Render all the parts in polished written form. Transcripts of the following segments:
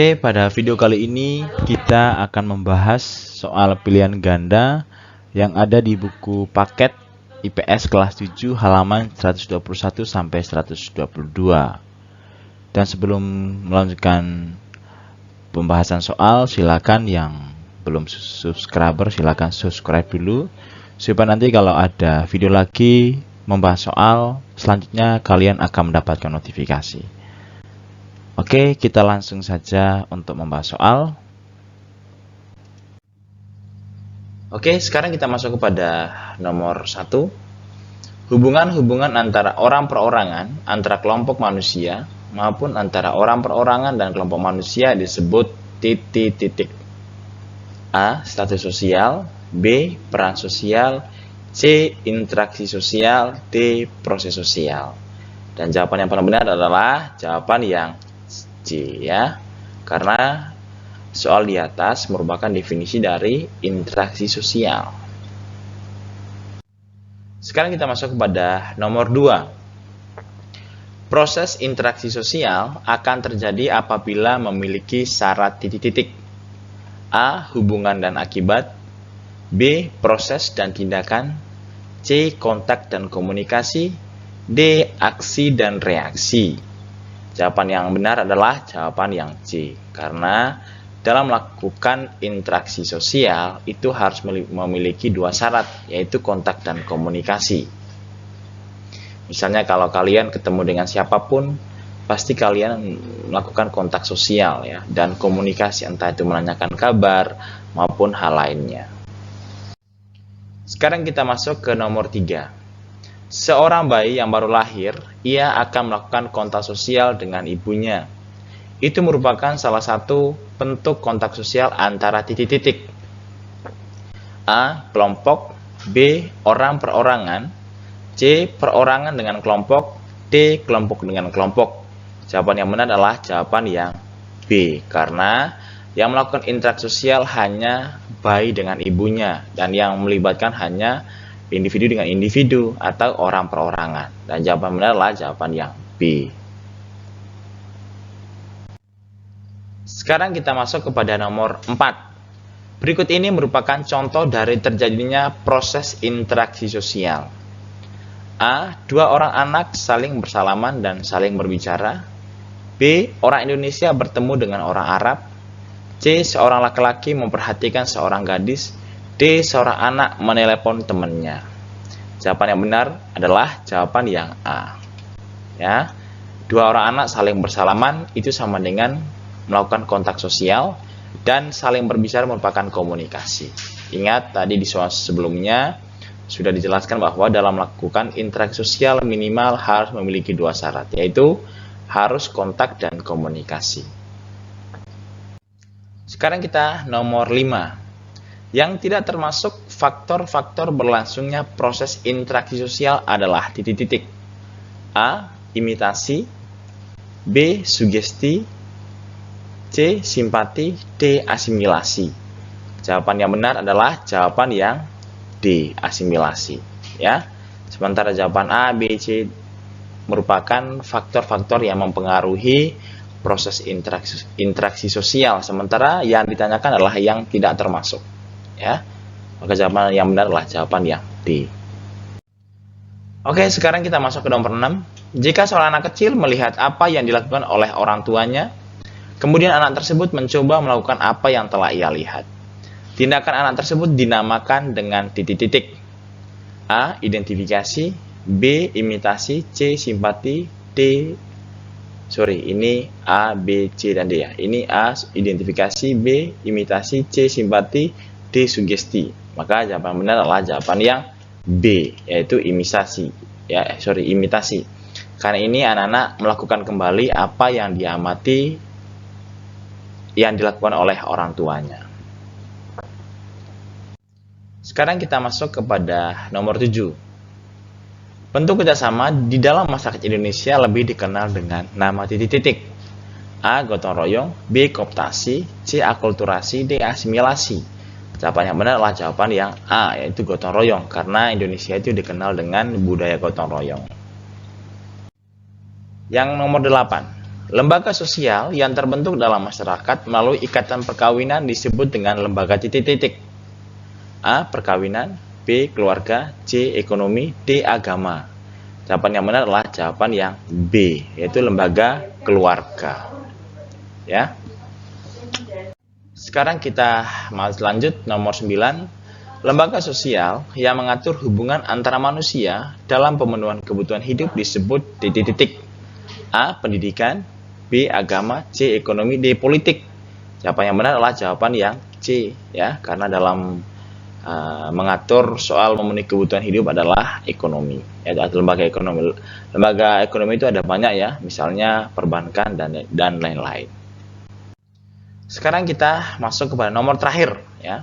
Oke, pada video kali ini kita akan membahas soal pilihan ganda yang ada di buku paket IPS kelas 7 halaman 121 sampai 122. Dan sebelum melanjutkan pembahasan soal, silakan yang belum subscriber silakan subscribe dulu supaya nanti kalau ada video lagi membahas soal selanjutnya kalian akan mendapatkan notifikasi. Oke, kita langsung saja untuk membahas soal. Oke, sekarang kita masuk kepada nomor 1. Hubungan-hubungan antara orang perorangan, antara kelompok manusia, maupun antara orang perorangan dan kelompok manusia disebut titik-titik. A. Status sosial. B. Peran sosial. C. Interaksi sosial. D. Proses sosial. Dan jawaban yang paling benar adalah jawaban yang C, ya, karena soal di atas merupakan definisi dari interaksi sosial. Sekarang kita masuk kepada nomor 2. Proses interaksi sosial akan terjadi apabila memiliki syarat titik-titik. A. Hubungan dan akibat. B. Proses dan tindakan. C. Kontak dan komunikasi. D. Aksi dan reaksi. Jawaban yang benar adalah jawaban yang C, karena dalam melakukan interaksi sosial itu harus memiliki dua syarat, yaitu kontak dan komunikasi. Misalnya kalau kalian ketemu dengan siapapun, pasti kalian melakukan kontak sosial, ya, dan komunikasi, entah itu menanyakan kabar maupun hal lainnya. Sekarang kita masuk ke nomor 3. Seorang bayi yang baru lahir, ia akan melakukan kontak sosial dengan ibunya. Itu merupakan salah satu bentuk kontak sosial antara titik-titik. A. Kelompok. B. Orang perorangan. C. Perorangan dengan kelompok. D. Kelompok dengan kelompok. Jawaban yang benar adalah jawaban yang B, karena yang melakukan interaksi sosial hanya bayi dengan ibunya, dan yang melibatkan hanya individu dengan individu atau orang perorangan. Dan jawaban benar adalah jawaban yang B. Sekarang kita masuk kepada nomor 4. Berikut ini merupakan contoh dari terjadinya proses interaksi sosial. A. Dua orang anak saling bersalaman dan saling berbicara. B. Orang Indonesia bertemu dengan orang Arab. C. Seorang laki-laki memperhatikan seorang gadis. D. Seorang anak menelepon temannya. Jawaban yang benar adalah jawaban yang A. Ya, dua orang anak saling bersalaman itu sama dengan melakukan kontak sosial, dan saling berbicara merupakan komunikasi. Ingat tadi di soal sebelumnya sudah dijelaskan bahwa dalam melakukan interaksi sosial minimal harus memiliki dua syarat, yaitu harus kontak dan komunikasi. Sekarang kita nomor 5. Yang tidak termasuk faktor-faktor berlangsungnya proses interaksi sosial adalah titik-titik. A. Imitasi. B. Sugesti. C. Simpati. D. Asimilasi. Jawaban yang benar adalah jawaban yang D. Asimilasi. Ya. Sementara jawaban A, B, C merupakan faktor-faktor yang mempengaruhi proses interaksi sosial. Sementara yang ditanyakan adalah yang tidak termasuk. Ya, maka jawaban yang benar adalah jawaban yang D. Oke, sekarang kita masuk ke nomor 6. Jika seorang anak kecil melihat apa yang dilakukan oleh orang tuanya, kemudian anak tersebut mencoba melakukan apa yang telah ia lihat. Tindakan anak tersebut dinamakan dengan titik-titik. A. Identifikasi. B. Imitasi. C. Simpati. Ini A, B, C, dan D, ya. Ini A. Identifikasi. B. Imitasi. C. Simpati. D. Sugesti. Maka jawaban benar adalah jawaban yang B, yaitu imitasi. Imitasi. Karena ini anak-anak melakukan kembali apa yang diamati yang dilakukan oleh orang tuanya. Sekarang kita masuk kepada nomor 7. Bentuk kerjasama di dalam masyarakat Indonesia lebih dikenal dengan nama titik-titik. A. Gotong royong. B. Kooptasi. C. Akulturasi. D. Asimilasi. Jawaban yang benar adalah jawaban yang A, yaitu gotong royong, karena Indonesia itu dikenal dengan budaya gotong royong. Yang nomor 8. Lembaga sosial yang terbentuk dalam masyarakat melalui ikatan perkawinan disebut dengan lembaga titik-titik. A. Perkawinan, B. Keluarga, C. Ekonomi, D. Agama. Jawaban yang benar adalah jawaban yang B, yaitu lembaga keluarga. Ya. Sekarang kita lanjut nomor 9. Lembaga sosial yang mengatur hubungan antara manusia dalam pemenuhan kebutuhan hidup disebut titik-titik. A. Pendidikan, B. Agama, C. Ekonomi, D. Politik. Jawaban yang benar adalah jawaban yang C, ya, karena dalam mengatur soal memenuhi kebutuhan hidup adalah ekonomi, ya, lembaga ekonomi. Lembaga ekonomi itu ada banyak, ya, misalnya perbankan dan lain-lain. Sekarang kita masuk kepada nomor terakhir, ya.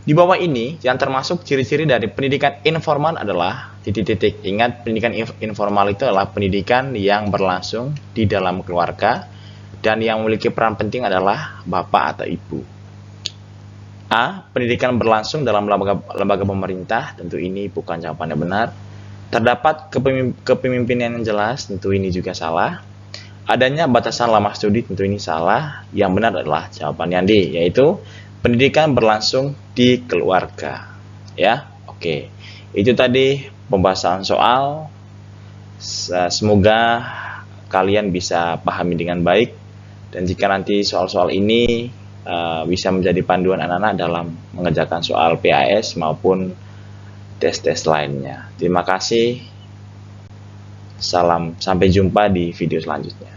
Di bawah ini yang termasuk ciri-ciri dari pendidikan informal adalah titik-titik. Ingat, pendidikan informal itu adalah pendidikan yang berlangsung di dalam keluarga dan yang memiliki peran penting adalah bapak atau ibu. A. Pendidikan berlangsung dalam lembaga pemerintah, tentu ini bukan jawaban yang benar. Terdapat kepemimpinan yang jelas, tentu ini juga salah. Adanya batasan lama studi, tentu ini salah. Yang benar adalah jawaban yang D, yaitu pendidikan berlangsung di keluarga. Ya, oke. Itu tadi pembahasan soal. Semoga kalian bisa pahami dengan baik. Dan jika nanti soal-soal ini bisa menjadi panduan anak-anak dalam mengerjakan soal PAS maupun tes-tes lainnya. Terima kasih. Salam, sampai jumpa di video selanjutnya.